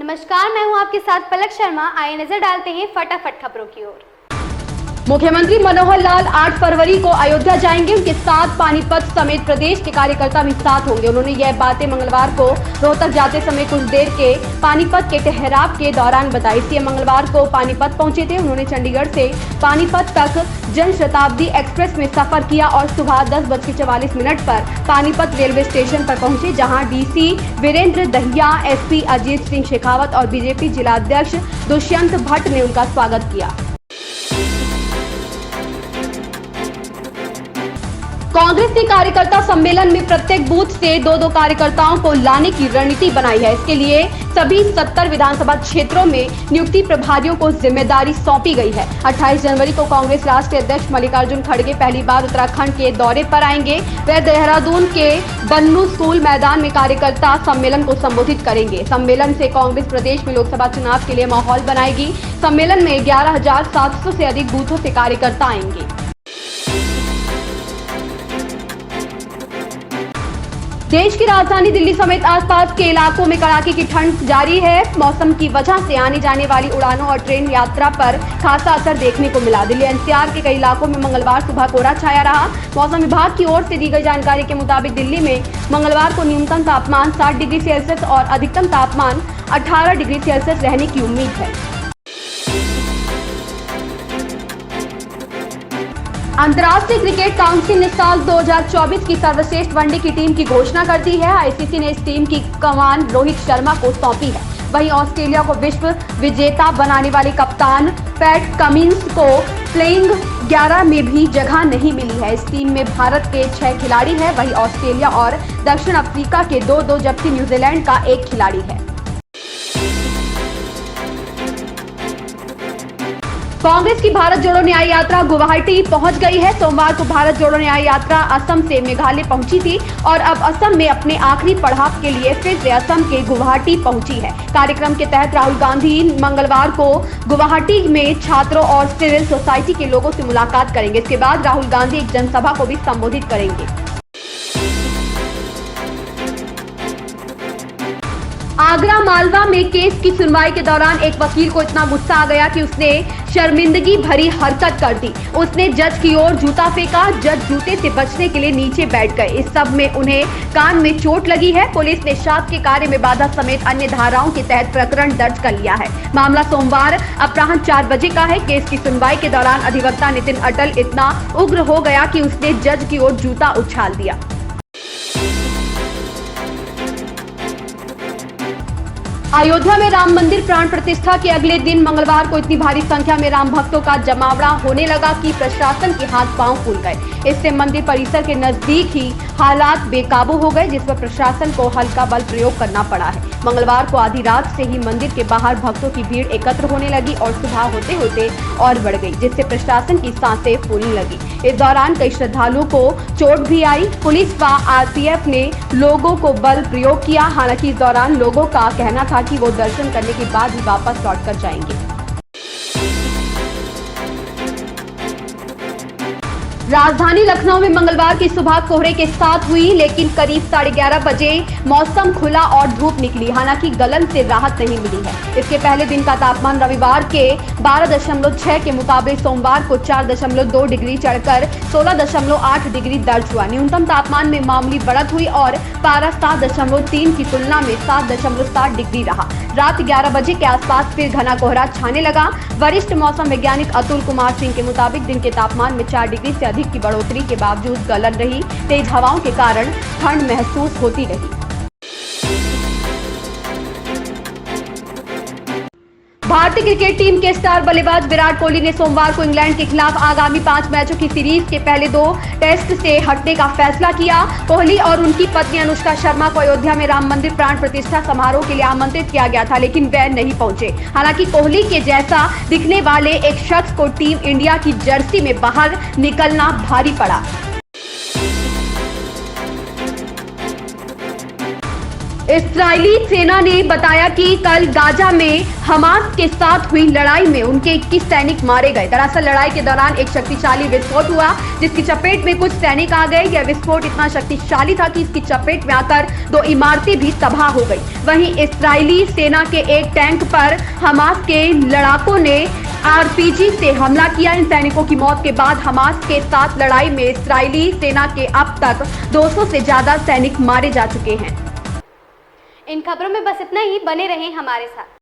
नमस्कार, मैं हूं आपके साथ पलक शर्मा। आइए नजर डालते हैं फटाफट खबरों की ओर। मुख्यमंत्री मनोहर लाल 8 फरवरी को अयोध्या जाएंगे। उनके साथ पानीपत समेत प्रदेश के कार्यकर्ता भी साथ होंगे। उन्होंने यह बातें मंगलवार को रोहतक जाते समय कुछ देर के पानीपत के ठहराव के दौरान बताई। सीएम मंगलवार को पानीपत पहुंचे थे। उन्होंने चंडीगढ़ से पानीपत तक जन शताब्दी एक्सप्रेस में सफर किया और सुबह 10:44 पर पानीपत रेलवे स्टेशन पर पहुंचे, जहां डीसी वीरेंद्र दहिया, एसपी अजीत सिंह शेखावत और बीजेपी जिलाध्यक्ष दुष्यंत भट्ट ने उनका स्वागत किया। कांग्रेस ने कार्यकर्ता सम्मेलन में प्रत्येक बूथ से 2-2 कार्यकर्ताओं को लाने की रणनीति बनाई है। इसके लिए सभी 70 विधानसभा क्षेत्रों में नियुक्ति प्रभारियों को जिम्मेदारी सौंपी गई है। 28 जनवरी को कांग्रेस राष्ट्रीय अध्यक्ष मल्लिकार्जुन खड़गे पहली बार उत्तराखंड के दौरे पर आएंगे। वे देहरादून के बन्नू स्कूल मैदान में कार्यकर्ता सम्मेलन को संबोधित करेंगे। सम्मेलन से कांग्रेस प्रदेश में लोकसभा चुनाव के लिए माहौल बनाएगी। सम्मेलन में 11,700 से अधिक बूथों से कार्यकर्ता आएंगे। देश की राजधानी दिल्ली समेत आसपास के इलाकों में कड़ाके की ठंड जारी है। मौसम की वजह से आने जाने वाली उड़ानों और ट्रेन यात्रा पर खासा असर देखने को मिला। दिल्ली एनसीआर के कई इलाकों में मंगलवार सुबह कोहरा छाया रहा। मौसम विभाग की ओर से दी गई जानकारी के मुताबिक दिल्ली में मंगलवार को न्यूनतम तापमान 60 डिग्री सेल्सियस और अधिकतम तापमान 18 डिग्री सेल्सियस रहने की उम्मीद है। अंतर्राष्ट्रीय क्रिकेट काउंसिल ने साल 2024 की सर्वश्रेष्ठ वनडे की टीम की घोषणा कर दी है। आईसीसी ने इस टीम की कमान रोहित शर्मा को सौंपी है। वहीं ऑस्ट्रेलिया को विश्व विजेता बनाने वाले कप्तान पैट कमिंस को प्लेइंग 11 में भी जगह नहीं मिली है। इस टीम में भारत के 6 खिलाड़ी हैं। वहीं ऑस्ट्रेलिया और दक्षिण अफ्रीका के 2-2 जबकि न्यूजीलैंड का 1 खिलाड़ी है। कांग्रेस की भारत जोड़ो न्याय यात्रा गुवाहाटी पहुंच गई है। सोमवार को भारत जोड़ो न्याय यात्रा असम से मेघालय पहुंची थी और अब असम में अपने आखिरी पड़ाव के लिए फिर से असम के गुवाहाटी पहुंची है। कार्यक्रम के तहत राहुल गांधी मंगलवार को गुवाहाटी में छात्रों और सिविल सोसाइटी के लोगों से मुलाकात करेंगे। इसके बाद राहुल गांधी एक जनसभा को भी संबोधित करेंगे। आगरा मालवा में केस की सुनवाई के दौरान एक वकील को इतना गुस्सा आ गया कि उसने शर्मिंदगी भरी हरकत कर दी। उसने जज की ओर जूता फेंका। जज जूते से बचने के लिए नीचे बैठ गए। इस सब में उन्हें कान में चोट लगी है। पुलिस ने शासकीय कार्य में बाधा समेत अन्य धाराओं के तहत प्रकरण दर्ज कर लिया है। मामला सोमवार अपराह्न 4 बजे का है। केस की सुनवाई के दौरान अधिवक्ता नितिन अटल इतना उग्र हो गया कि उसने जज की ओर जूता उछाल दिया। अयोध्या में राम मंदिर प्राण प्रतिष्ठा के अगले दिन मंगलवार को इतनी भारी संख्या में राम भक्तों का जमावड़ा होने लगा कि प्रशासन के हाथ पांव फूल गए। इससे मंदिर परिसर के नजदीक ही हालात बेकाबू हो गए, जिस पर प्रशासन को हल्का बल प्रयोग करना पड़ा है। मंगलवार को आधी रात से ही मंदिर के बाहर भक्तों की भीड़ एकत्र होने लगी और सुबह होते होते और बढ़ गई, जिससे प्रशासन की सांसें फूलने लगी। इस दौरान कई श्रद्धालुओं को चोट भी आई। पुलिस व आरपीएफ ने लोगों को बल प्रयोग किया। हालांकि इस दौरान लोगों का कहना था कि वो दर्शन करने के बाद ही वापस लौट कर जाएंगे। राजधानी लखनऊ में मंगलवार की सुबह कोहरे के साथ हुई, लेकिन करीब 11:30 बजे मौसम खुला और धूप निकली। हालांकि गलन से राहत नहीं मिली है। इसके पहले दिन का तापमान रविवार के 12.6 के मुकाबले सोमवार को 4.2 डिग्री चढ़कर 16.8 डिग्री दर्ज हुआ। न्यूनतम तापमान में मामूली बढ़त हुई और पारा 7.3 की तुलना में 7.7 डिग्री रहा। रात 11 बजे के आसपास फिर घना कोहरा छाने लगा। वरिष्ठ मौसम वैज्ञानिक अतुल कुमार सिंह के मुताबिक दिन के तापमान में 4 डिग्री से अधिक की बढ़ोतरी के बावजूद गलन रही। तेज हवाओं के कारण ठंड महसूस होती रही। भारतीय क्रिकेट टीम के स्टार बल्लेबाज विराट कोहली ने सोमवार को इंग्लैंड के खिलाफ आगामी 5 मैचों की सीरीज के पहले 2 टेस्ट से हटने का फैसला किया। कोहली और उनकी पत्नी अनुष्का शर्मा को अयोध्या में राम मंदिर प्राण प्रतिष्ठा समारोह के लिए आमंत्रित किया गया था, लेकिन वे नहीं पहुंचे। हालांकि कोहली के जैसा दिखने वाले एक शख्स को टीम इंडिया की जर्सी में बाहर निकलना भारी पड़ा। इस्राएली सेना ने बताया कि कल गाजा में हमास के साथ हुई लड़ाई में उनके 21 सैनिक मारे गए। दरअसल लड़ाई के दौरान एक शक्तिशाली विस्फोट हुआ जिसकी चपेट में कुछ सैनिक आ गए। यह विस्फोट इतना शक्तिशाली था कि इसकी चपेट में आकर 2 इमारतें भी तबाह हो गई। वहीं इस्राएली सेना के एक टैंक पर हमास के लड़ाकों ने आरपीजी से हमला किया। इन सैनिकों की मौत के बाद हमास के साथ लड़ाई में इस्राएली सेना के अब तक 200 से ज्यादा सैनिक मारे जा चुके हैं। इन खबरों में बस इतना ही। बने रहें हमारे साथ।